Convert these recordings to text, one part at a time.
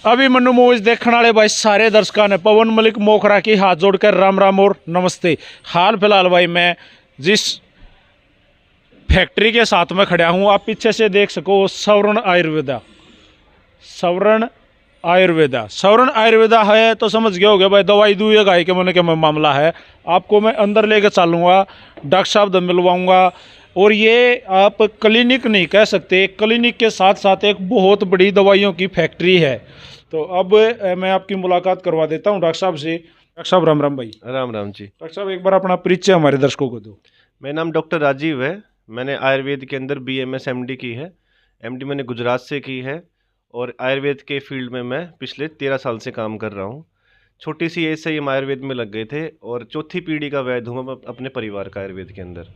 अभी मनु मूवीज देखने वाले भाई सारे दर्शकों ने पवन मलिक मोखरा की हाथ जोड़कर राम राम और नमस्ते। हाल फिलहाल भाई मैं जिस फैक्ट्री के साथ में खड़ा हूँ, आप पीछे से देख सको, सवर्ण आयुर्वेदा है तो समझ गए होगे भाई, दवाई दूँ गाय के मन के मामला है। आपको मैं अंदर लेकर चलूँगा, डॉक्टर साहब से मिलवाऊँगा। और ये आप क्लिनिक नहीं कह सकते, क्लिनिक के साथ साथ एक बहुत बड़ी दवाइयों की फैक्ट्री है। तो अब मैं आपकी मुलाकात करवा देता हूँ डॉक्टर साहब से। डॉक्टर साहब राम राम भाई। राम राम जी। डॉक्टर साहब एक बार अपना परिचय हमारे दर्शकों को दो। मेरा नाम डॉक्टर राजीव है। मैंने आयुर्वेद के अंदर BMS MD की है। MD मैंने गुजरात से की है और आयुर्वेद के फील्ड में मैं पिछले 13 साल से काम कर रहा हूँ। छोटी सी एज से ही हम आयुर्वेद में लग गए थे और चौथी पीढ़ी का वैद्य हूँ मैं अपने परिवार का आयुर्वेद के अंदर।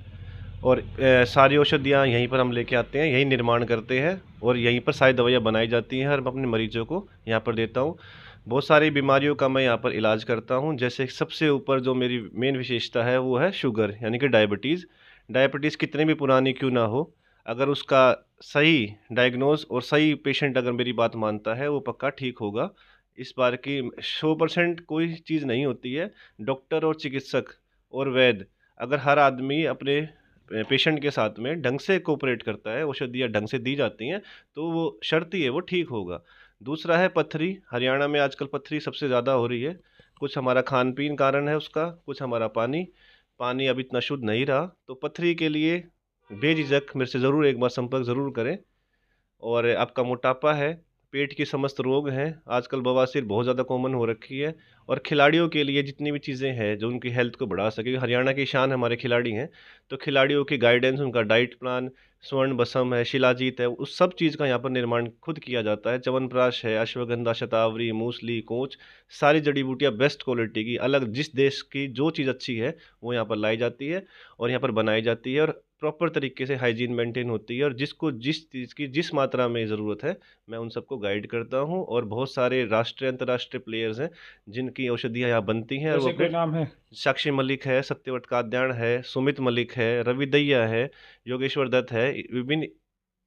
और सारी औषधियाँ यहीं पर हम लेके आते हैं, यहीं निर्माण करते हैं और यहीं पर सारी दवाइयाँ बनाई जाती हैं और मैं अपने मरीजों को यहाँ पर देता हूँ। बहुत सारी बीमारियों का मैं यहाँ पर इलाज करता हूँ। जैसे सबसे ऊपर जो मेरी मेन विशेषता है वो है शुगर, यानी कि डायबिटीज़ कितनी भी पुरानी क्यों ना हो, अगर उसका सही डायग्नोज और सही पेशेंट अगर मेरी बात मानता है वो पक्का ठीक होगा। इस बार की 100% कोई चीज़ नहीं होती है। डॉक्टर और चिकित्सक और वैद्य अगर हर आदमी अपने पेशेंट के साथ में ढंग से कोऑपरेट करता है, औषधियाँ ढंग से दी जाती हैं, तो वो शर्त ही है वो ठीक होगा। दूसरा है पथरी। हरियाणा में आजकल पथरी सबसे ज़्यादा हो रही है। कुछ हमारा खान पीन कारण है उसका, कुछ हमारा पानी अब इतना शुद्ध नहीं रहा। तो पथरी के लिए बेझिझक मेरे से ज़रूर एक बार संपर्क ज़रूर करें। और आपका मोटापा है, पेट की समस्त रोग हैं, आजकल बवासीर बहुत ज़्यादा कॉमन हो रखी है। और खिलाड़ियों के लिए जितनी भी चीज़ें हैं जो उनकी हेल्थ को बढ़ा सके, हरियाणा की शान हमारे खिलाड़ी हैं, तो खिलाड़ियों की गाइडेंस, उनका डाइट प्लान, स्वर्ण बसम है, शिलाजीत है, उस सब चीज़ का यहाँ पर निर्माण खुद किया जाता है। च्यवनप्राश है, अश्वगंधा, शतावरी, मूसली, कोंच, सारी जड़ी बूटियाँ बेस्ट क्वालिटी की, अलग जिस देश की जो चीज़ अच्छी है वो यहाँ पर लाई जाती है और यहाँ पर बनाई जाती है और प्रॉपर तरीके से हाइजीन मेंटेन होती है। और जिसको जिस चीज़ की जिस मात्रा में ज़रूरत है मैं उन सबको गाइड करता हूँ। और बहुत सारे राष्ट्रीय अंतर्राष्ट्रीय प्लेयर्स हैं जिनकी औषधियाँ यहाँ बनती हैं और वो कोई नाम है? साक्षी मलिक है, सत्यव्रत कात्यायन है, सुमित मलिक है, रवि दहिया है, योगेश्वर दत्त है, विभिन्न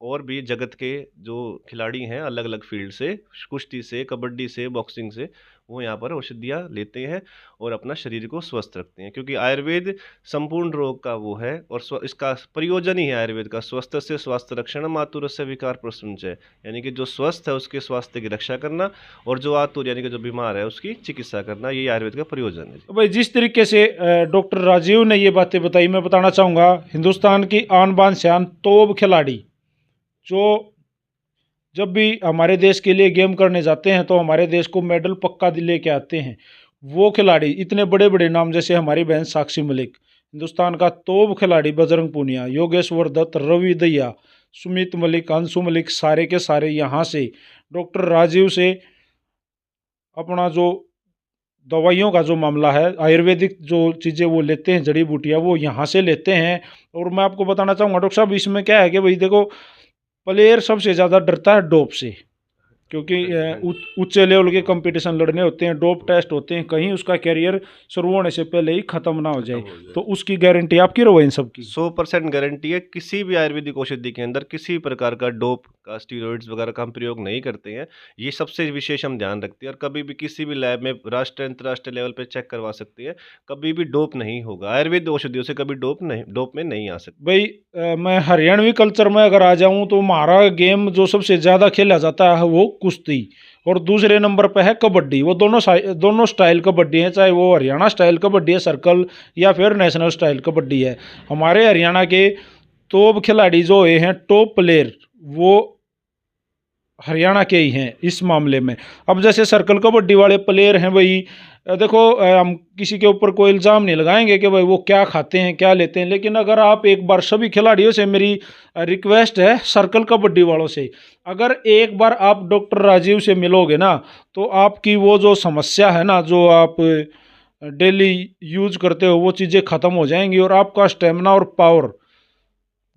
और भी जगत के जो खिलाड़ी हैं अलग अलग फील्ड से, कुश्ती से, कबड्डी से, बॉक्सिंग से, वो यहाँ पर औषधियाँ लेते हैं और अपना शरीर को स्वस्थ रखते हैं। क्योंकि आयुर्वेद संपूर्ण रोग का वो है और इसका प्रयोजन ही है आयुर्वेद का, स्वस्थ से स्वास्थ्य रक्षण मातुरस्य विकार प्रसुंचय, यानी कि जो स्वस्थ है उसके स्वास्थ्य की रक्षा करना और जो आतुर यानी कि जो बीमार है उसकी चिकित्सा करना, ये आयुर्वेद का प्रयोजन है। तो भाई जिस तरीके से डॉक्टर राजीव ने ये बातें बताई, मैं बताना चाहूँगा, हिंदुस्तान की आन बान शान तोप खिलाड़ी जो जब भी हमारे देश के लिए गेम करने जाते हैं तो हमारे देश को मेडल पक्का लेके आते हैं, वो खिलाड़ी इतने बड़े बड़े नाम, जैसे हमारी बहन साक्षी मलिक, हिंदुस्तान का तोप खिलाड़ी बजरंग पूनिया, योगेश्वर दत्त, रवि दहिया, सुमित मलिक, अंशु मलिक, सारे के सारे यहाँ से डॉक्टर राजीव से अपना जो दवाइयों का जो मामला है, आयुर्वेदिक जो चीज़ें वो लेते हैं, जड़ी बूटियाँ वो यहाँ से लेते हैं। और मैं आपको बताना चाहूँगा डॉक्टर साहब, इसमें क्या है कि भाई देखो, प्लेयर सबसे ज़्यादा डरता है डोप से, क्योंकि ऊंचे लेवल के कंपटीशन लड़ने होते हैं, डोप टेस्ट होते हैं, कहीं उसका कैरियर शुरू होने से पहले ही खत्म ना हो जाए। तो उसकी गारंटी आपकी रहो इन सब की? 100% गारंटी है। किसी भी आयुर्वेदिक औषधि के अंदर किसी प्रकार का डोप का, स्टीरॉइड्स वगैरह का हम प्रयोग नहीं करते हैं। ये सबसे विशेष हम ध्यान रखते हैं। और कभी भी किसी भी लैब में राष्ट्रीय अंतर्राष्ट्रीय लेवल पे चेक करवा सकते हैं, कभी भी डोप नहीं होगा। आयुर्वेद औषधियों से कभी डोप में नहीं आ सकता। भाई मैं हरियाणवी कल्चर में अगर आ जाऊं तो हमारा गेम जो सबसे ज़्यादा खेला जाता है वो कुश्ती, और दूसरे नंबर पे है कबड्डी। वो दोनों स्टाइल कबड्डी है, चाहे वो हरियाणा स्टाइल कबड्डी है सर्कल या फिर नेशनल स्टाइल कबड्डी है। हमारे हरियाणा के टॉप खिलाड़ी जो हैं, टॉप प्लेयर, वो हरियाणा के ही हैं इस मामले में। अब जैसे सर्कल कबड्डी वाले प्लेयर हैं भाई, देखो हम किसी के ऊपर कोई इल्ज़ाम नहीं लगाएंगे कि भाई वो क्या खाते हैं क्या लेते हैं, लेकिन अगर आप एक बार, सभी खिलाड़ियों से मेरी रिक्वेस्ट है, सर्कल कबड्डी वालों से, अगर एक बार आप डॉक्टर राजीव से मिलोगे ना, तो आपकी वो जो समस्या है ना, जो आप डेली यूज करते हो, वो चीज़ें ख़त्म हो जाएंगी और आपका स्टेमिना और पावर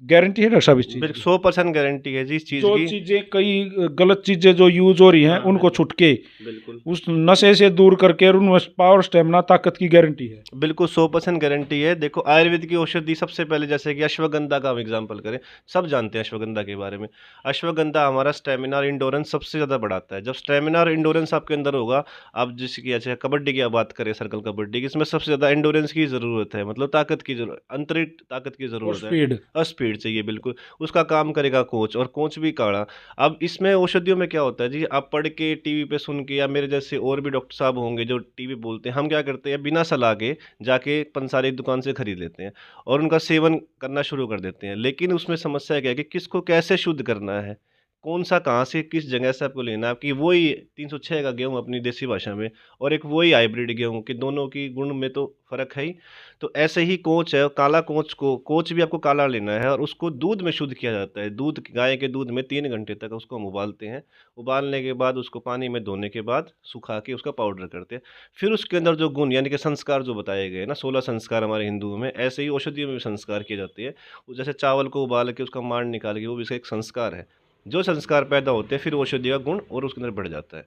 गारंटी है डॉक्टर साहब इस चीज़ की? बिल्कुल 100% गारंटी है जी इस चीज़ जो की। चीज़ें कई गलत चीज़ें जो यूज हो रही हैं हाँ, उनको छुट के बिल्कुल। उस नशे से दूर करके और उनमें पावर स्टेमिना ताकत की गारंटी है। बिल्कुल 100% गारंटी है। देखो आयुर्वेद की औषधि सबसे पहले जैसे कि अश्वगंधा का हम एग्ज़ाम्पल करें, सब जानते हैं अश्वगंधा के बारे में। अश्वगंधा हमारा स्टैमिना और एंड्योरेंस सबसे ज़्यादा बढ़ाता है। जब स्टैमिना और एंड्योरेंस आपके अंदर होगा, आप जैसे कि अच्छा कबड्डी की आप बात करें सर्कल कबड्डी की, इसमें सबसे ज़्यादा एंड्योरेंस की ज़रूरत है, मतलब ताकत की आंतरिक ताकत की और ज़रूरत है। स्पीड। और स्पीड चाहिए बिल्कुल, उसका काम करेगा कोच और कोच भी काढ़ा। अब इसमें औषधियों में क्या होता है जी, आप पढ़ के, टीवी पे सुन के या मेरे जैसे और भी डॉक्टर साहब होंगे जो टीवी बोलते हैं, हम क्या करते हैं बिना सलाह के जाके पंसारी दुकान से खरीद लेते हैं और उनका सेवन करना शुरू कर देते हैं। लेकिन उसमें समस्या क्या है कि किसको कैसे शुद्ध करना है, कौन-सा कहाँ से किस जगह से आपको लेना है, आपकी वही 306 का गेहूँ अपनी देसी भाषा में और एक वही हाइब्रिड गेहूँ कि दोनों की गुण में तो फ़र्क है ही। तो ऐसे ही कोच है, काला कोच भी आपको काला लेना है और उसको दूध में शुद्ध किया जाता है। दूध गाय के दूध में 3 घंटे तक उसको हम उबालते हैं। उबालने के बाद उसको पानी में धोने के बाद सुखा के उसका पाउडर करते हैं। फिर उसके अंदर जो गुण यानी कि संस्कार जो बताए गए हैं ना 16 संस्कार हमारे हिंदुओं में, ऐसे ही औषधियों में भी संस्कार किए जाते हैं। वो जैसे चावल को उबाल के उसका मांड निकाल के वो भी इसका एक संस्कार है। जो संस्कार पैदा होते हैं फिर औषधि का गुण और उसके अंदर बढ़ जाता है।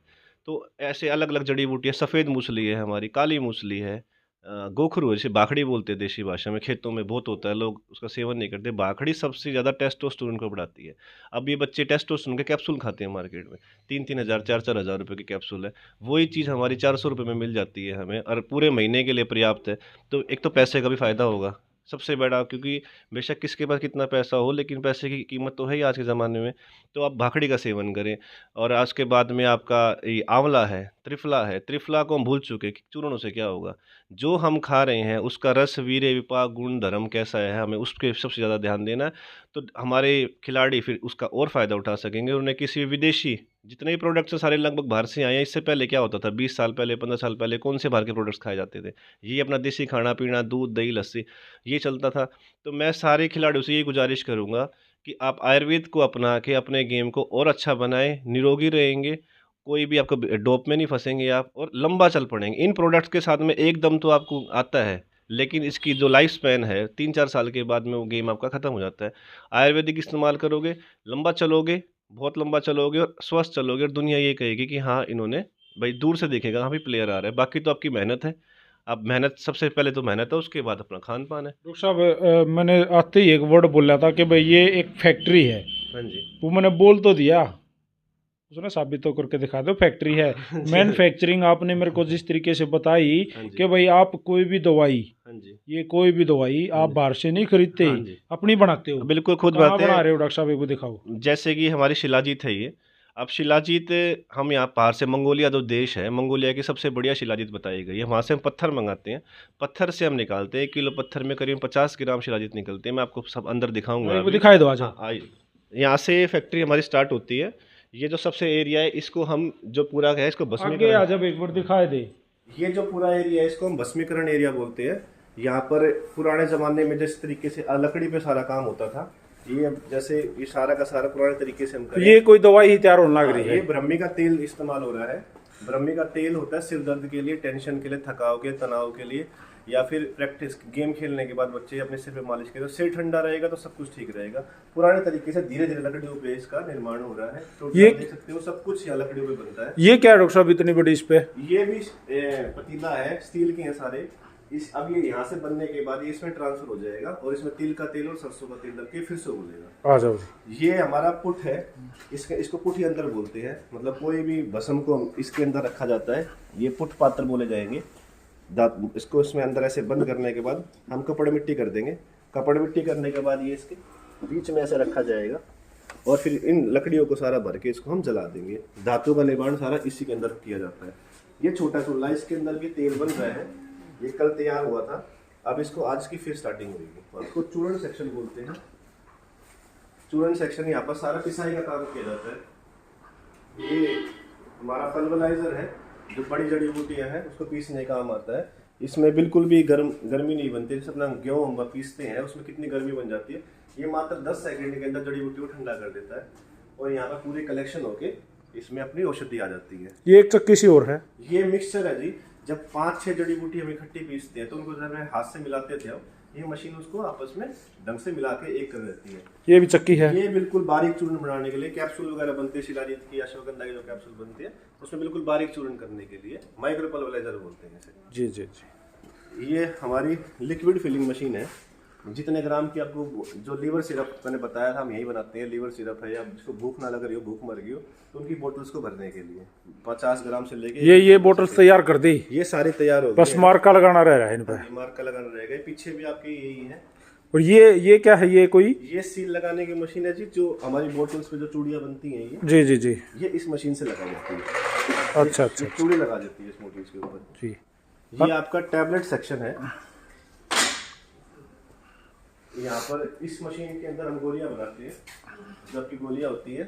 तो ऐसे अलग-अलग जड़ी-बूटियाँ सफ़ेद मूसली है हमारी, काली मूसली है, गोखरू है जिसे बाखड़ी बोलते हैं देशी भाषा में, खेतों में बहुत होता है, लोग उसका सेवन नहीं करते। बाखड़ी सबसे ज़्यादा टेस्टोस्टेरोन को बढ़ाती है। अब ये बच्चे टेस्टोस्टेरोन के कैप्सूल खाते हैं मार्केट में, 3-3 हज़ार 4-4 हज़ार रुपए की कैप्सूल है। वही चीज़ हमारी 400 रुपए में मिल जाती है हमें और पूरे महीने के लिए पर्याप्त है। तो एक तो पैसे का भी फ़ायदा होगा, सबसे बड़ा क्योंकि बेशक किसके पास कितना पैसा हो लेकिन पैसे की कीमत तो है ही आज के ज़माने में। तो आप भाखड़ी का सेवन करें और आज के बाद में आपका ये आंवला है, त्रिफला को हम भूल चुके कि चूर्णों से क्या होगा। जो हम खा रहे हैं उसका रस, वीर्य, विपाक, गुण, धर्म कैसा है, हमें उसपे सबसे ज़्यादा ध्यान देना है। तो हमारे खिलाड़ी फिर उसका और फ़ायदा उठा सकेंगे और उन्हें किसी विदेशी जितने भी प्रोडक्ट्स हैं सारे लगभग बाहर से आए हैं। इससे पहले क्या होता था 20 साल पहले, 15 साल पहले कौन से बाहर के प्रोडक्ट्स खाए जाते थे? ये अपना देसी खाना-पीना, दूध, दही, लस्सी ये चलता था। तो मैं सारे खिलाड़ियों से ये गुज़ारिश करूँगा कि आप आयुर्वेद को अपना के अपने गेम को और अच्छा बनाएँ, निरोगी रहेंगे, कोई भी आपको डोप में नहीं फँसेंगे आप और लंबा चल पड़ेंगे। इन प्रोडक्ट्स के साथ में एकदम तो आपको आता है, लेकिन इसकी जो लाइफ स्पैन है 3-4 साल के बाद में वो गेम आपका ख़त्म हो जाता है। आयुर्वेदिक इस्तेमाल करोगे, लंबा चलोगे, बहुत लंबा चलोगे और स्वस्थ चलोगे और दुनिया ये कहेगी कि हाँ, इन्होंने भाई दूर से देखेगा, हाँ, भी प्लेयर आ रहा है। बाकी तो आपकी मेहनत है। अब मेहनत सबसे पहले तो मेहनत है, उसके बाद अपना खान-पान है। डॉक्टर साहब मैंने आते ही एक वर्ड बोला था कि भाई ये एक फैक्ट्री है। हाँ जी। वो मैंने बोल तो दिया, उसने साबित तो करके दिखा दो फैक्ट्री है। मैन्युफैक्चरिंग आपने मेरे को जिस तरीके से बताई हाँ जी। कि भाई आप कोई भी दवाई, हाँ जी। ये कोई भी दवाई हाँ आप जी। बाहर से नहीं खरीदते, हाँ जी। अपनी बनाते हो। बिल्कुल खुद कहाँ बनाते बना हैं। रहे हो डॉक्टर साहब, एक को दिखाओ। जैसे कि हमारी शिलाजीत है ये। अब शिलाजीत हम यहाँ बाहर से मंगोलिया जो देश है, मंगोलिया की सबसे बढ़िया शिलाजीत बताई गई है। वहाँ से हम पत्थर मँगाते हैं। पत्थर से हम निकालते हैं, 1 किलो पत्थर में करीब 50 ग्राम शिलाजीत निकलते हैं। मैं आपको सब अंदर दिखाऊँगा एक को अभी। दिखाई दो, आ जाओ। हाँ, आइए। यहाँ से फैक्ट्री हमारी स्टार्ट होती है। ये जो सबसे एरिया है इसको हम जो पूरा है इसको आगे भस्मीकरण आ जाओ, एक बार दिखाई दे। ये जो पूरा एरिया है इसको हम भस्मीकरण एरिया बोलते हैं। यहाँ पर पुराने ज़माने में जिस तरीके से लकड़ी पे सारा काम होता था, ये अब जैसे ये सारा का सारा पुराने तरीके से हम तो करें। ये कोई दवाई ही तैयार होने लग हाँ, रही ये है। ब्रह्मी का तेल इस्तेमाल हो रहा है। ब्रह्मी का तेल होता है सिर दर्द के लिए, टेंशन के लिए, थकाव के, तनाव के लिए या फिर प्रैक्टिस गेम खेलने के बाद बच्चे अपने सिर पे मालिश करें तो सिर ठंडा रहेगा तो सब कुछ ठीक रहेगा। पुराने तरीके से धीरे धीरे लकड़ियों पे इसका निर्माण हो रहा है। तो ये आप देख सकते हो सब कुछ यहाँ लकड़ियों पे बनता है। ये क्या है डॉक्टर साहब इतनी बड़ी इस पे? ये भी पतीला है, स्टील के हैं सारे। इस अब ये यहाँ से बनने के बाद ये इसमें ट्रांसफर हो जाएगा और इसमें तिल का तेल और सरसों का तेल डाल के फिर से उबलेगा। आ जाओ। ये हमारा पुट है, इसको पुट ही अंदर बोलते हैं। मतलब कोई भी भस्म को इसके अंदर रखा जाता है, ये पुट पात्र बोले जाएंगे। इसको इसमें अंदर ऐसे बंद करने के बाद हम कपड़े मिट्टी कर देंगे। कपड़े मिट्टी करने के बाद ये इसके बीच में ऐसे रखा जाएगा और फिर इन लकड़ियों को सारा भर के इसको हम जला देंगे। धातु का निर्माण सारा इसी के अंदर किया जाता है। ये छोटा चूल्हा, इसके अंदर भी तेल बन रहा है। ये कल तैयार हुआ था, अब इसको आज की फिर स्टार्टिंग होगी। इसको चूर्ण सेक्शन बोलते हैं। चूर्ण सेक्शन यहाँ पर सारा पिसाई का काम किया जाता है। ये हमारा पल्वराइजर है, जो बड़ी जड़ी बूटियाँ हैं उसको पीसने का काम आता है। इसमें बिल्कुल भी गर्मी नहीं बनती। जैसे अपना गेहूँ हम पीसते हैं उसमें कितनी गर्मी बन जाती है, ये मात्र 10 सेकंड के अंदर जड़ी बूटी को ठंडा कर देता है और यहाँ पर पूरी कलेक्शन होके इसमें अपनी औषधि आ जाती है। ये एक चक्की सी और है। ये मिक्सचर है जी। जब 5-6 जड़ी बूटी हम इकट्ठी पीसते हैं तो उनको जब हाथ से मिलाते थे हम, ये मशीन उसको आपस में ढंग से मिला के एक कर देती है। ये भी चक्की है। ये बिल्कुल बारीक चूर्ण बनाने के लिए, कैप्सूल वगैरह बनते हैं शिलाजीत की, अश्वगंधा की जो कैप्सूल बनती है उसमें बिल्कुल बारीक चूर्ण करने के लिए माइक्रोपल्वराइजर बोलते हैं इसे। जी जी जी। ये हमारी लिक्विड फिलिंग मशीन है। जितने ग्राम की आपको, जो लीवर सिरप मैंने बताया था हम यही बनाते हैं, लीवर सिरप है या जिसको भूख ना लग रही हो, भूख मर गई हो, तो उनकी बोतल्स को भरने के लिए 50 ग्राम से लेके ये बोतल्स तैयार कर दी, ये सारी तैयार हो बस मार्का लगाना रह रहा है इन पर। मार्का लगाना रहेगा। पीछे भी आपकी यही है। और ये क्या है, ये कोई ये सील लगाने की मशीन है जी, जो हमारी बोतल्स पे जो चूड़ियां बनती हैं ये, जी जी जी, ये इस मशीन से लगाई जाती है। अच्छा अच्छा, चूड़ी लगा देती है इस बोतल्स के ऊपर जी। ये आपका टैबलेट सेक्शन है। यहाँ पर इस मशीन के अंदर हम गोलियां बनाते हैं। जो आपकी गोलियां होती है,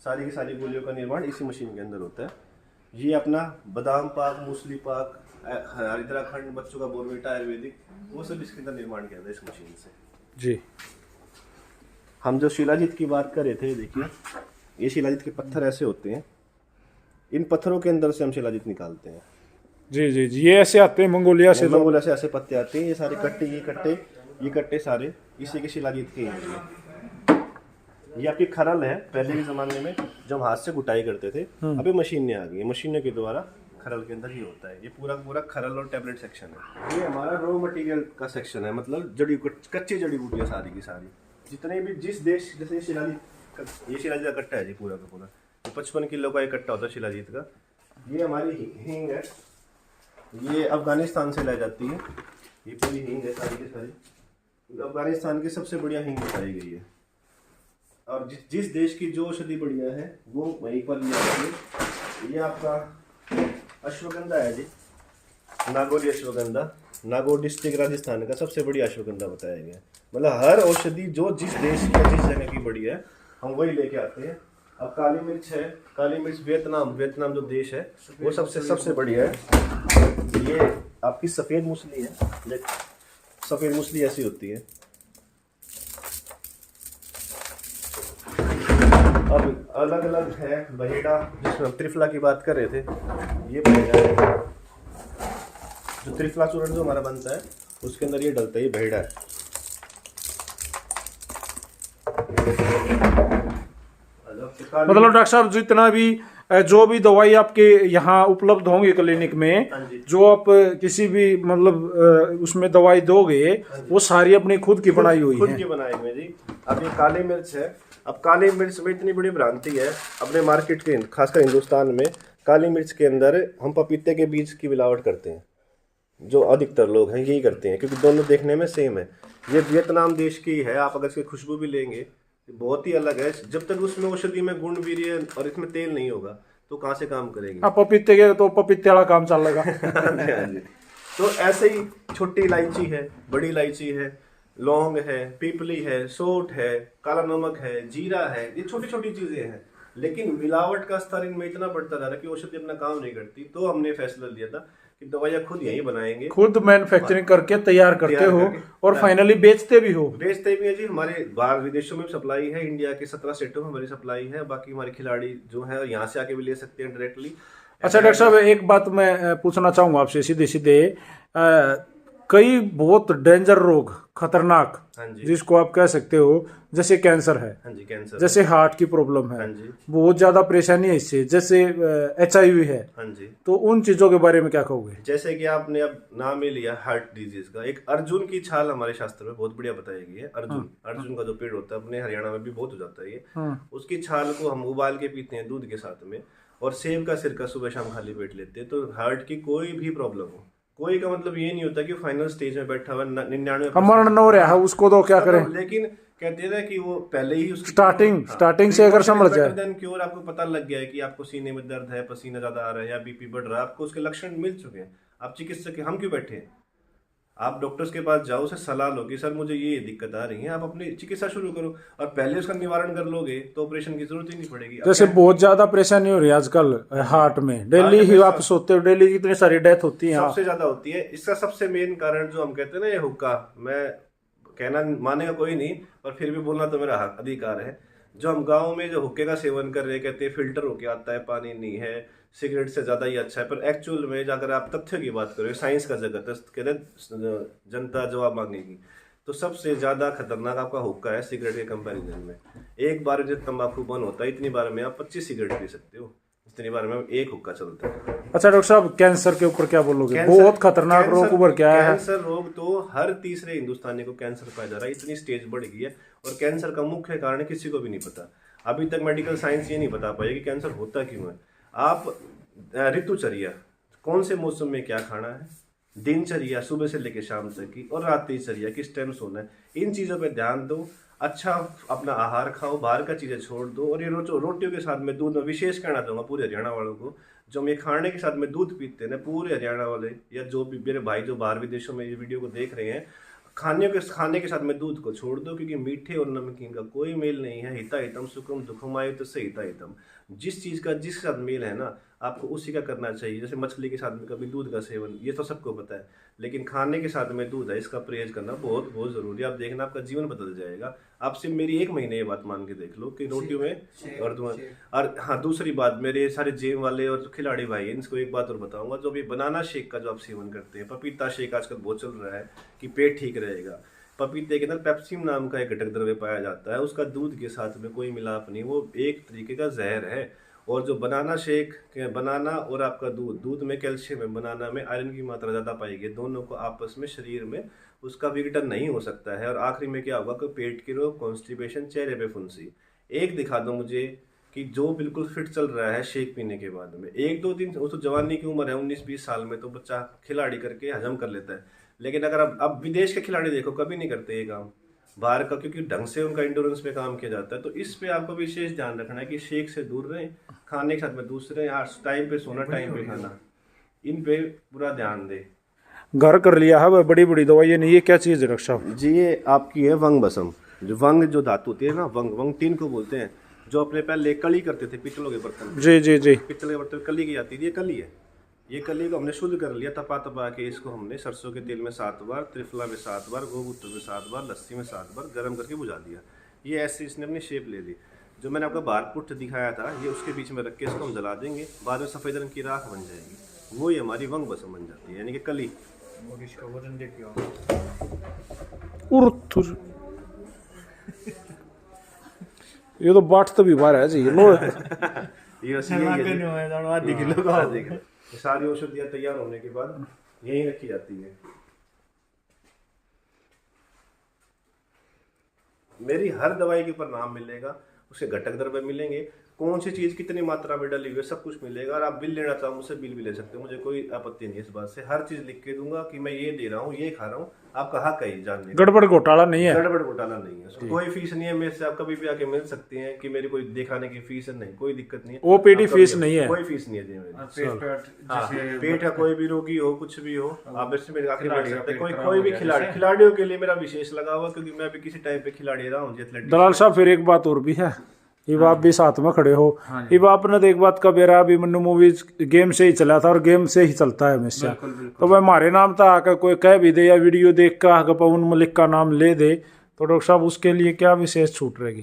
सारी की सारी गोलियों का निर्माण इसी मशीन के अंदर होता है। ये अपना बादाम पाक, मूसली पाक, हरिद्राखंड, बच्चों का बोर्नविटा, आयुर्वेदिक, वो सब इसके अंदर निर्माण किया था इस मशीन से जी। हम जो शिलाजीत की बात कर रहे थे, देखिए ये शिलाजीत के पत्थर ऐसे होते हैं। इन पत्थरों के अंदर से हम शिलाजीत निकालते हैं। जी जी जी, ये ऐसे आते हैं मंगोलिया से, मंगोलिया से ऐसे पत्ते आते हैं। ये सारे कट्टे, ये कट्टे सारे इसी के शिलाजीत के हैं। ये आपकी खरल है। पहले के ज़माने में जब हम हाथ से गुटाई करते थे, अभी मशीनें आ गई हैं। मशीनों के द्वारा खरल के अंदर ही होता है। ये पूरा खरल और टैबलेट सेक्शन है। ये हमारा रॉ मटेरियल का सेक्शन है, मतलब कच्ची जड़ी बूटियाँ सारी की सारी, जितने भी जिस देश, जैसे ये शिलाजीत का कट्टा है जी, पूरा का पूरा 55 किलो का एक कट्टा होता है शिलाजीत का। ये हमारी हींग है, ये अफगानिस्तान से लाई जाती है। ये पूरी हींग है सारी की सारी, अफगानिस्तान की सबसे बढ़िया हींग बताई गई है। और जिस देश की जो औषधि बढ़िया है वो वहीं पर लिया जाती। ये आपका अश्वगंधा है जी, नागौरी अश्वगंधा, नागौर डिस्ट्रिक्ट राजस्थान का सबसे बढ़िया अश्वगंधा बताया गया है। मतलब हर औषधि जो जिस देश या जिस जगह की बढ़िया है हम वही लेके आते हैं। अब काली मिर्च है, काली मिर्च वियतनाम जो देश है वो सबसे बढ़िया है। ये आपकी सफ़ेद मूसली है, सफ़ेद मूसली ऐसी होती है। अब अलग अलग है बहेड़ा, जिसमें हम त्रिफला की बात कर रहे थे, ये बहेड़ा है। जो त्रिफला चूर्ण जो हमारा बनता है उसके अंदर ये डलता है, ये बहेड़ा है। मतलब डॉक्टर साहब जितना भी जो भी दवाई आपके यहाँ उपलब्ध होंगी क्लिनिक में, जो आप किसी भी मतलब उसमें दवाई दोगे, वो सारी अपनी खुद की बनाई हुई है। खुद की बनाई हुई है जी। अब ये काली मिर्च है। अब काली मिर्च में इतनी बड़ी भ्रांति है अपने मार्केट के, खासकर हिंदुस्तान में, काली मिर्च के अंदर हम पपीते के बीज की मिलावट करते हैं। जो अधिकतर लोग हैं यही करते हैं, क्योंकि दोनों देखने में सेम है। ये वियतनाम देश की है। आप अगर इसकी खुशबू भी लेंगे बहुत ही अलग है। जब तक उसमें औषधि में गुण वीर्य और इसमें तेल नहीं होगा तो कहाँ से काम करेगी। पपीते के तो पपीते वाला काम चलेगा। तो ऐसे ही छोटी इलायची है, बड़ी इलायची है, लौंग है, पीपली है, सोंठ है, काला नमक है, जीरा है, ये छोटी छोटी चीजें हैं। लेकिन मिलावट का स्तर इनमें इतना बढ़ता जा रहा है कि औषधि अपना काम नहीं करती। तो हमने फैसला लिया था कि दवाइयाँ खुद यहीं बनाएंगे, खुद मैन्युफैक्चरिंग करके तैयार करते हो और फाइनली बेचते भी हो। बेचते भी है जी। हमारे बाहर विदेशों में सप्लाई है, इंडिया के 17 स्टेटों में हमारी सप्लाई है। बाकी हमारे खिलाड़ी जो है यहाँ से आके भी ले सकते हैं डायरेक्टली। अच्छा डॉक्टर साहब, एक बात मैं पूछना चाहूँगा आपसे सीधे सीधे, कई बहुत डेंजर रोग, खतरनाक, जिसको आप कह सकते हो, जैसे कैंसर है, हाँ जी, कैंसर, जैसे हार्ट की प्रॉब्लम है, हाँ जी, बहुत ज्यादा परेशानी है इससे, जैसे HIV है, हाँ जी, तो उन चीजों के बारे में क्या कहोगे? जैसे कि आपने अब नाम ही लिया हार्ट डिजीज का, एक अर्जुन की छाल हमारे शास्त्र में बहुत बढ़िया बताई गई है। अर्जुन का जो पेड़ होता है, अपने हरियाणा में भी बहुत हो जाता है ये। उसकी छाल को हम उबाल के पीते हैं दूध के साथ में, और सेब का सिरका सुबह शाम खाली पेट लेते हैं। तो हार्ट की कोई भी प्रॉब्लम हो, कोई का मतलब ये नहीं होता कि फाइनल स्टेज में बैठा हुआ 99% हो रहा है उसको तो क्या करें, लेकिन कहते हैं कि वो पहले ही उसकी स्टार्टिंग से अगर समझ जाए, देन क्योर आपको पता लग गया है कि आपको सीने में दर्द है, पसीना ज्यादा आ रहा है या बीपी बढ़ रहा है, आपको उसके लक्षण मिल चुके हैं। आप चिकित्सक, हम क्यों बैठे हैं? आप डॉक्टर्स के पास जाओ, उसे सलाह लो कि सर मुझे ये दिक्कत आ रही है, आप अपनी चिकित्सा शुरू करो और पहले उसका निवारण कर लोगे तो ऑपरेशन की जरूरत ही नहीं पड़ेगी। जैसे बहुत ज्यादा परेशानी हो रही है आजकल हार्ट में, डेली ही आप सोते हो, डेली कितनी सारी डेथ होती है, सबसे ज्यादा होती है। इसका सबसे मेन कारण जो हम कहते हैं ना, ये हुक्का, मैं कहना मानेगा कोई नहीं पर फिर भी बोलना तो मेरा अधिकार है। जो हम गाँव में जो हुक्के का सेवन कर रहे हैं, कहते हैं फिल्टर होके आता है, पानी नहीं है, सिगरेट से ज़्यादा ही अच्छा है, पर एक्चुअल में अगर आप तथ्य की बात करें, साइंस का जगत है, कहते हैं जनता जवाब मांगेगी, तो सबसे ज़्यादा खतरनाक आपका हुक्का है सिगरेट के कंपैरिजन में। एक बार जब तंबाकू बंद होता है, इतनी बार में आप 25 सिगरेट पी सकते हो, इतनी बार में एक हुक्का चलता है। अच्छा डॉक्टर साहब, कैंसर के ऊपर क्या बोलोगे? कैंसर- बहुत खतरनाक रोग उभर के आया है। कैंसर रोग तो हर तीसरे हिंदुस्तानी को कैंसर पाया जा रहा है, इतनी स्टेज बढ़ गई है। और कैंसर का मुख्य कारण किसी को भी नहीं पता, अभी तक मेडिकल साइंस ये नहीं बता पाई कि कैंसर होता क्यों है। आप ऋतुचर्या, कौन से मौसम में क्या खाना है, दिनचर्या सुबह से लेकर शाम तक की, और रात्रिचर्या किस टाइम सोना है, इन चीज़ों पे ध्यान दो। अच्छा अपना आहार खाओ, बाहर का चीज़ें छोड़ दो। और ये रोटियों के साथ में दूध, में विशेष कहना चाहूँगा पूरे हरियाणा वालों को, जो हम ये खाने के साथ में दूध पीते हैं ना, पूरे हरियाणा वाले या जो भी मेरे भाई जो बाहर विदेशों में ये वीडियो को देख रहे हैं, खाने के साथ में दूध को छोड़ दो, क्योंकि मीठे और नमकीन का कोई मेल नहीं है। हिता हितम सुखम दुखम आयुत से हिता हितम, जिस चीज़ का जिस साथ मेल है ना, आपको उसी का करना चाहिए। जैसे मछली के साथ में कभी दूध का सेवन, ये तो सबको पता है, लेकिन खाने के साथ में दूध है, इसका परहेज करना बहुत बहुत ज़रूरी है। आप देखना आपका जीवन बदल जाएगा। आपसे मेरी एक महीने ये बात मान के देख लो कि रोटियों में और हाँ, दूसरी बात, मेरे सारे जिम वाले और खिलाड़ी भाई हैं, इनको एक बात और बताऊंगा, जो भी बनाना शेक का जो आप सेवन करते हैं, पपीता शेक आजकल बहुत चल रहा है कि पेट ठीक रहेगा। पपीते के अंदर पेप्सिम नाम का एक घटक द्रव्य पाया जाता है, उसका दूध के साथ में कोई मिलाप नहीं, वो एक तरीके का जहर है। और जो बनाना शेक, बनाना और आपका दूध में कैल्शियम है, बनाना में आयरन की मात्रा ज़्यादा पाई गई, दोनों को आपस में शरीर में उसका विघटन नहीं हो सकता है। और आखिरी में क्या होगा कि पेट की रोग, कॉन्स्टिपेशन, चेहरे पे फुंसी। एक दिखा दो मुझे कि जो बिल्कुल फिट चल रहा है शेक पीने के बाद में, एक दो दिन, वो तो जवानी की उम्र है 19-20 साल में, तो बच्चा खिलाड़ी करके हजम कर लेता है। लेकिन अगर अब विदेश के खिलाड़ी देखो, कभी नहीं करते ये काम बाहर का, क्योंकि ढंग से उनका इंडोरेंस पे काम किया जाता है। तो इस पे आपको विशेष ध्यान रखना है कि शेक से दूर रहें, खाने के साथ में दूसरे, टाइम पे सोना, टाइम पे खाना, इन पे पूरा ध्यान दें। घर कर लिया है वह बड़ी बड़ी दवाई नहीं, ये क्या चीज़ है डॉक्टर साहब? जी ये आपकी है वंग बसम। जो वंग जो धातु होती है ना, वंग टीन को बोलते हैं, जो अपने पहले कली करते थे पित्तलों के बर्तन, जी जी जी, पित्तल के बर्तन कली की जाती थी, ये कली है। ये कली को हमने शुद्ध कर लिया, तपा के इसको हमने सरसों के तेल में 7 बार, त्रिफला में 7 बार, गोमूत्र में 7 बार, लस्सी में 7 बार गर्म करके बुझा दिया। ये ऐसे इसने अपनी शेप ले ली। जो मैंने आपका बार पुट दिखाया था, ये उसके बीच में रख के इसको हम जला देंगे, बाद में सफ़ेद रंग की राख बन जाएगी, वो ही हमारी वंग बसम बन जाती है, यानी कि कली। और इसका वजन देखिए ये तो बाट तो भी बाहर है जी लो। ये आधी किलो का सारी औषधियाँ तैयार होने के बाद यहीं रखी जाती है। मेरी हर दवाई के ऊपर नाम मिलेगा, उसके घटक द्रव्य मिलेंगे, कौन सी चीज़ कितनी मात्रा में डली हुई है, सब कुछ मिलेगा। और आप बिल लेना चाहो मुझसे बिल भी ले सकते हो, मुझे कोई आपत्ति नहीं है इस बात से। हर चीज़ लिख के दूंगा कि मैं ये दे रहा हूँ, ये खा रहा हूँ, आपका हक है ये जानने का। गड़बड़ घोटाला नहीं है, गड़बड़ घोटाला नहीं है, उसको कोई फीस नहीं है। मेरे से आप कभी भी आके मिल सकते हैं कि मेरी कोई दिखाने की फीस है, नहीं, कोई दिक्कत नहीं है। ओपीडी फीस नहीं है, कोई फीस नहीं है जी मेरी। जैसे पेट है, कोई भी रोगी हो, कुछ भी हो, आप मेरे मेरे आखिर मिल सकते हैं। कोई भी खिलाड़ियों के लिए मेरा विशेष लगा हुआ, क्योंकि मैं भी किसी टाइम पे खिलाड़ी रहा हूँ एथलेटिक्स। दलाल साहब फिर एक बात और भी है, इब आप भी साथ में खड़े हो, इब आपने तो एक बात का बेरा अभी मन्नू मूवीज गेम से ही चला था और गेम से ही चलता है हमेशा। तो भाई हमारे नाम तो आकर कोई कह भी दे या वीडियो देख कर आकर पवन मलिक का नाम ले दे, तो डॉक्टर साहब उसके लिए क्या विशेष छूट रहेगी?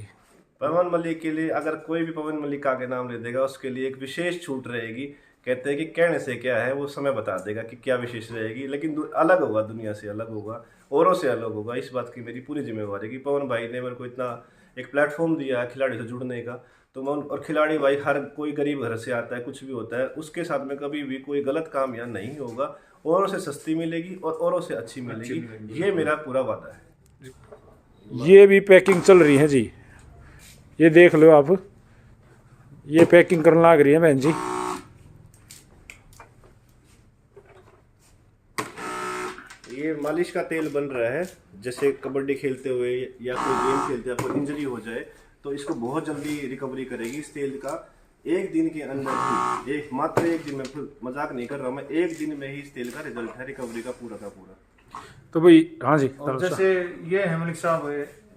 पवन मलिक के लिए अगर कोई भी पवन मलिक आगे नाम ले देगा, उसके लिए एक विशेष छूट रहेगी। कहते हैं कि कहने से क्या है, वो समय बता देगा कि क्या विशेष रहेगी। लेकिन अलग होगा, दुनिया से अलग होगा, औरों से अलग होगा। इस बात की मेरी पूरी जिम्मेवारी है कि पवन भाई ने मेरे को इतना एक प्लेटफॉर्म दिया है खिलाड़ी से जुड़ने का। तो मैं और खिलाड़ी भाई, हर कोई गरीब घर से आता है, कुछ भी होता है, उसके साथ में कभी भी कोई गलत काम यहाँ नहीं होगा। औरों से सस्ती मिलेगी और औरों से अच्छी मिलेगी, ये मेरा पूरा वादा है। ये भी पैकिंग चल रही है जी, ये देख लो आप, ये पैकिंग करने लग रही है बहन जी। ये मालिश का तेल बन रहा है। जैसे कबड्डी खेलते हुए या कोई गेम खेलते हुए आपको इंजरी हो जाए, तो इसको बहुत जल्दी रिकवरी करेगी इस तेल का। एक दिन के अंदर ही, मात्र एक दिन में, मजाक नहीं कर रहा मैं, एक दिन में ही इस तेल का रिजल्ट है रिकवरी का पूरा। तो भाई हाँ जी, और जैसे ये है मलिक साहब,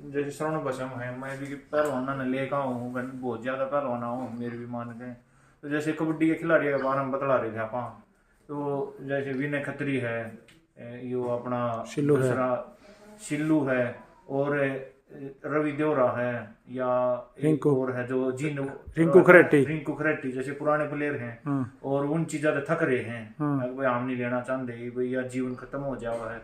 जैसे श्रवण बसम है, मैं भी पहलवाना ने लेकर हूँ, बहुत ज्यादा पहलवाना हूँ, मेरे भी मान गए। तो जैसे कबड्डी के खिलाड़ी के बारे में बतला रहे थे आप, तो जैसे विनय खत्री है, यो अपना शिल्लू दूसरा शिल्लू है, और रवि देवरा है या एक रिंकू। और है जो रिंकू खरेट्टी। रिंकू खरेट्टी जैसे पुराने प्लेयर हैं और उन चीज ज्यादा थक रहे हैं भाई हम नहीं लेना चाहते भाई या जीवन खत्म हो जावा है।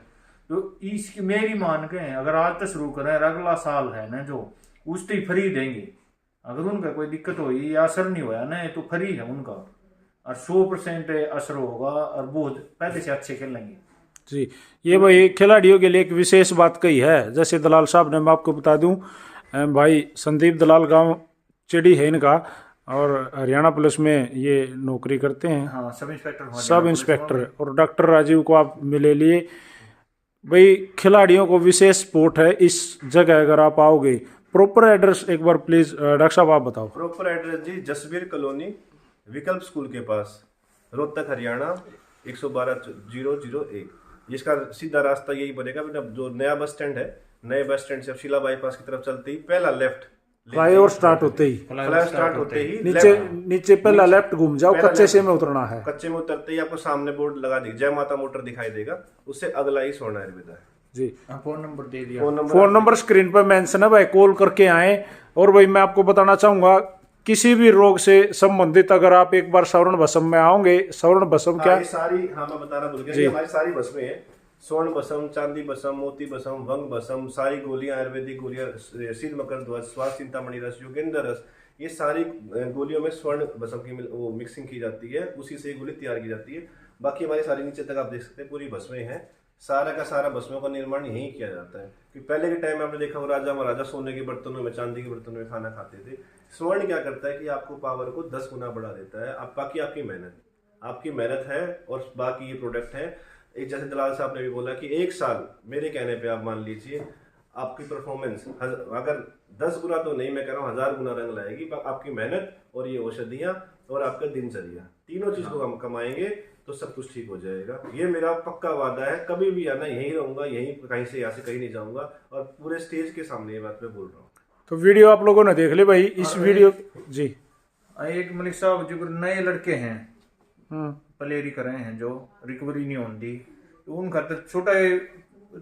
तो इसकी मेरी मान के हैं, अगर आज तक शुरू करें अगला साल है ना जो उस तो फ्री देंगे। अगर उनका कोई दिक्कत हुई या असर नहीं हुआ ना तो फ्री है उनका, और 100% असर होगा और बहुत पहले से अच्छे खेलेंगे। जी, ये भाई खिलाड़ियों के लिए एक विशेष बात कही है। जैसे दलाल साहब ने, मैं आपको बता दूं, भाई संदीप दलाल गांव चिड़ी है इनका, और हरियाणा पुलिस में ये नौकरी करते हैं, हाँ सब इंस्पेक्टर सब इंस्पेक्टर। और डॉक्टर राजीव को आप मिले लिए। भाई खिलाड़ियों को विशेष सपोर्ट है इस जगह। अगर आप आओगे, प्रॉपर एड्रेस एक बार प्लीज डॉक्टर साहब आप बताओ। प्रॉपर एड्रेस जी जसवीर कॉलोनी, विकल्प स्कूल के पास, रोहतक हरियाणा 112-001। जिसका सीधा रास्ता यही बनेगा, जो नया बस स्टैंड है, नए बस स्टैंड से शिला बाईपास की तरफ चलते ही पहला लेफ्ट, फ्लाईओवर स्टार्ट होते ही, फ्लाई स्टार्ट होते ही नीचे पहला लेफ्ट घूम जाओ, कच्चे से में उतरना है। कच्चे में उतरते ही आपको सामने बोर्ड लगा देगा, जय माता मोटर दिखाई देगा, उससे अगला ही स्वर्ण आयुर्वेदा है जी। फोन नंबर दे दिया, फोन नंबर स्क्रीन पर मेंशन है भाई, कॉल करके आए। और भाई मैं आपको बताना चाहूंगा, किसी भी रोग से संबंधित अगर आप एक बार स्वर्ण भस्म में आओगे, स्वर्ण भस्म क्या, ये सारी, हाँ मैं बताना भूल गया, ये हमारी सारी भस्में हैं। स्वर्ण भस्म, चांदी भस्म, मोती भस्म, वंग भस्म, सारी गोलियां, आयुर्वेदिक गोलियां, सिद्ध मकर ध्वज, स्वास्थ्य चिंतामणि रस, योगेंद्र रस, ये सारी गोलियों में स्वर्ण भस्म की वो मिक्सिंग की जाती है, उसी से गोली तैयार की जाती है। बाकी हमारी सारी नीचे तक आप देख सकते हैं पूरी भस्में हैं। सारा का सारा भस्मों का निर्माण यहीं किया जाता है। कि पहले के टाइम में आपने देखा हो, राजा महाराजा सोने के बर्तनों में, चांदी के बर्तनों में खाना खाते थे। स्वर्ण क्या करता है कि आपको पावर को 10 गुना बढ़ा देता है। आप बाकी आपकी मेहनत है और बाकी ये प्रोडक्ट है। एक जैसे दलाल साहब ने भी बोला कि 1 साल मेरे कहने पे आप मान लीजिए आपकी परफॉर्मेंस अगर 10 गुना तो नहीं, मैं कह रहा हूँ 1000 गुना रंग लाएगी। आपकी मेहनत और ये औषधियाँ और आपका दिनचर्या, तीनों चीज को हम कमाएंगे तो सब कुछ ठीक हो जाएगा। ये मेरा पक्का वादा है। कभी भी आना, यहीं रहूंगा, यहीं कहीं से यहाँ से कहीं नहीं जाऊंगा, और पूरे स्टेज के सामने ये बात मैं बोल रहा हूँ। तो वीडियो आप लोगों ने देख ली भाई। इस वीडियो जी, एक मलिक साहब जो नए लड़के हैं प्लेयरी कर रहे हैं, जो रिकवरी नहीं होती, तो उन खातर छोटा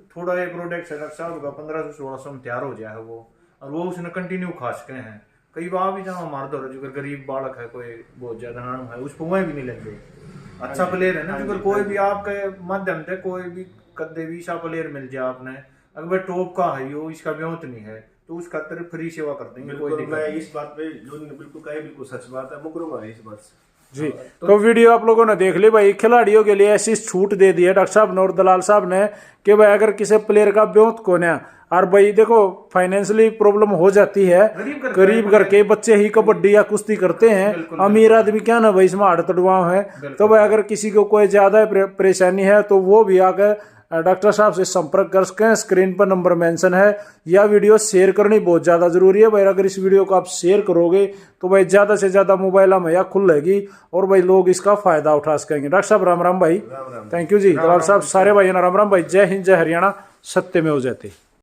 थोड़ा एक प्रोडक्ट है डॉक्टर साहब का 1500-1600 में तैयार हो जाए वो, और वो उसने कंटिन्यू खा सके हैं। कई बार भी जहाँ मार दो, जो गरीब बालक है, कोई बहुत ज्यादा नानू है, उस पर वह भी नहीं लगे। अच्छा प्लेयर है ना, जो कोई भी आपके माध्यम से कोई भी कदे भी सा प्लेयर मिल जाए आपने, अगर टॉप का है यो, इसका व्योत नहीं है, तो उस खातर फ्री सेवा कर देंगे। कोई मैं इस बात पे जो बिल्कुल कहे बिल्कुल सच बात है, मुकरमा है इस बात से जी। तो वीडियो आप लोगों ने देख ली भाई। खिलाड़ियों के लिए ऐसी छूट दे दी है डॉक्टर साहब ने और दलाल साहब ने कि भाई अगर किसी प्लेयर का ब्योत को ना, और भाई देखो फाइनेंशियली प्रॉब्लम हो जाती है, गरीब करके बच्चे ही कबड्डी या कुश्ती करते हैं, अमीर आदमी क्या ना भाई इसमें हाड़ तड़वाव है। तो भाई अगर किसी को कोई ज्यादा परेशानी है तो वो भी आकर डॉक्टर साहब से संपर्क कर सकें। स्क्रीन पर नंबर मेंशन है। यह वीडियो शेयर करनी बहुत ज़्यादा ज़रूरी है भाई। अगर इस वीडियो को आप शेयर करोगे तो भाई ज़्यादा से ज़्यादा मोबाइल में या खुलेगी और भाई लोग इसका फ़ायदा उठा सकेंगे। डॉक्टर साहब राम राम भाई, थैंक यू जी। दलाल साहब सारे भाई ना राम राम भाई। जय हिंद, जय हरियाणा, सत्य में हो जाते।